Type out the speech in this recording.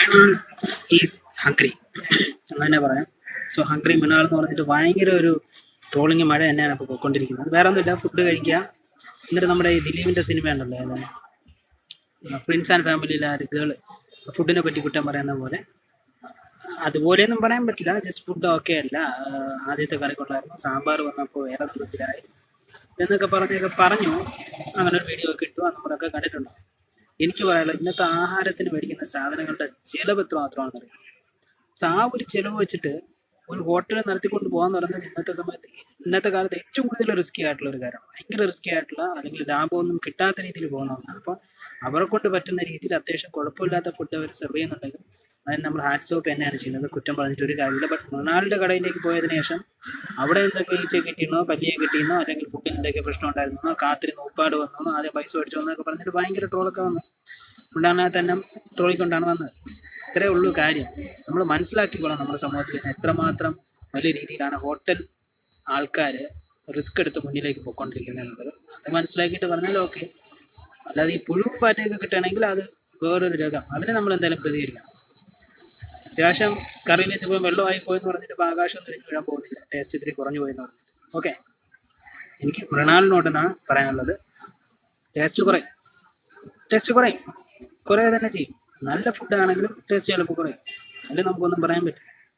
Mrinal is hungry എന്ന് തന്നെ പറയാം. സോ ഹംഗ്രി മൃണാൾ എന്ന് പറഞ്ഞിട്ട് ഭയങ്കര ഒരു ട്രോളിങ് മഴ തന്നെയാണ് ഇപ്പോൾ പോയിക്കൊണ്ടിരിക്കുന്നത്. വേറെ ഒന്നുമില്ല, ഫുഡ് കഴിക്കുക. എന്നിട്ട് നമ്മുടെ ഈ ദിലീപിൻ്റെ സിനിമ ഉണ്ടല്ലോ, ഏതാണ് പ്രിൻസ് ആൻഡ് ഫാമിലിയിലെ ആ ഒരു ഗേള് ഫുഡിനെ പറ്റി കുറ്റം പറയുന്ന പോലെ, അതുപോലെയൊന്നും പറയാൻ പറ്റില്ല. ജസ്റ്റ് ഫുഡ് ഓക്കെ അല്ല, ആദ്യത്തെ കറി കൊള്ളായിരുന്നു, സാമ്പാർ വന്നപ്പോൾ വേറെ തരത്തിലായി എന്നൊക്കെ പറഞ്ഞു. അങ്ങനെ ഒരു വീഡിയോ ഒക്കെ ഇട്ടു, നമ്മളൊക്കെ കണ്ടിട്ടുണ്ട്. എനിക്ക് പറയാനുള്ളത്, ഇന്നത്തെ ആഹാരത്തിന് മേടിക്കുന്ന സാധനങ്ങളുടെ ചിലവ് എത്ര മാത്രമാണെന്ന് അറിയാം. പക്ഷെ ആ ഒരു ചിലവ് വെച്ചിട്ട് ഒരു ഹോട്ടൽ നടത്തിക്കൊണ്ട് പോകാന്ന് പറയുന്നത് ഇന്നത്തെ കാലത്ത് ഏറ്റവും കൂടുതൽ റിസ്കി ആയിട്ടുള്ള ഒരു കാര്യം. ഭയങ്കര റിസ്കി ആയിട്ടുള്ള, അല്ലെങ്കിൽ ലാഭമൊന്നും കിട്ടാത്ത രീതിയിൽ പോകുന്നതാണ്. അപ്പോൾ അവരെ കൊണ്ട് പറ്റുന്ന രീതിയിൽ അത്യാവശ്യം കുഴപ്പമില്ലാത്ത ഫുഡ് അവർ സെർവ് ചെയ്യുന്നുണ്ടെങ്കിൽ അതിന് നമ്മൾ ഹാറ്റ്സ് ഓഫ് തന്നെയാണ് ചെയ്യുന്നത്. കുറ്റം പറഞ്ഞിട്ട് ഒരു കാര്യമില്ല. ബട്ട് മൃണാളിൻ്റെ കടയിലേക്ക് പോയതിനു ശേഷം അവിടെ എന്തൊക്കെ ഈച്ച കിട്ടിയെന്നോ പല്ലിയെ കിട്ടിയെന്നോ അല്ലെങ്കിൽ ഫുഡിന് എന്തൊക്കെ പ്രശ്നം ഉണ്ടായിരുന്നോ, കാത്തിരുന്ന് ഉപ്പാട് വന്നോ, ആദ്യം പൈസ മേടിച്ചു എന്നൊക്കെ പറഞ്ഞിട്ട് ഭയങ്കര ട്രോളൊക്കെ വന്നു. മൃണാളിനെ തന്നെ ട്രോളിക്കൊണ്ടാണ് വന്നത്. ഇത്രേ ഉള്ളൂ കാര്യം. നമ്മൾ മനസ്സിലാക്കിക്കോളാം നമ്മുടെ സമൂഹത്തിൽ നിന്ന് എത്രമാത്രം വലിയ രീതിയിലാണ് ഹോട്ടൽ ആൾക്കാർ റിസ്ക് എടുത്ത് മുന്നിലേക്ക് പോയിക്കൊണ്ടിരിക്കുന്നത് എന്നുള്ളത്. അത് മനസ്സിലാക്കിയിട്ട് പറഞ്ഞാൽ ഓക്കെ. അല്ലാതെ ഈ പുഴുവും പാറ്റയൊക്കെ കിട്ടുകയാണെങ്കിൽ അത് വേറൊരു രകം. അതിന് നമ്മൾ എന്തായാലും പ്രതികരിക്കണം. അത്യാവശ്യം കറിയിലേക്ക് പോയി വെള്ളമായി പോയെന്ന് പറഞ്ഞിട്ട് ഇപ്പോൾ ആകാശം തിരിഞ്ഞു വീഴാൻ പോകുന്നില്ല. ടേസ്റ്റ് ഇത്തിരി കുറഞ്ഞു പോയെന്ന് പറഞ്ഞിട്ട് ഓക്കെ. എനിക്ക് മൃണാളിനോട്ടാണ് പറയാനുള്ളത്, ടേസ്റ്റ് കുറയും, കുറേ തന്നെ ചെയ്യും. നല്ല ഫുഡാണെങ്കിലും ടേസ്റ്റ് ചിലപ്പോൾ കുറയും. അല്ലെങ്കിൽ നമുക്കൊന്നും പറയാൻ പറ്റില്ല.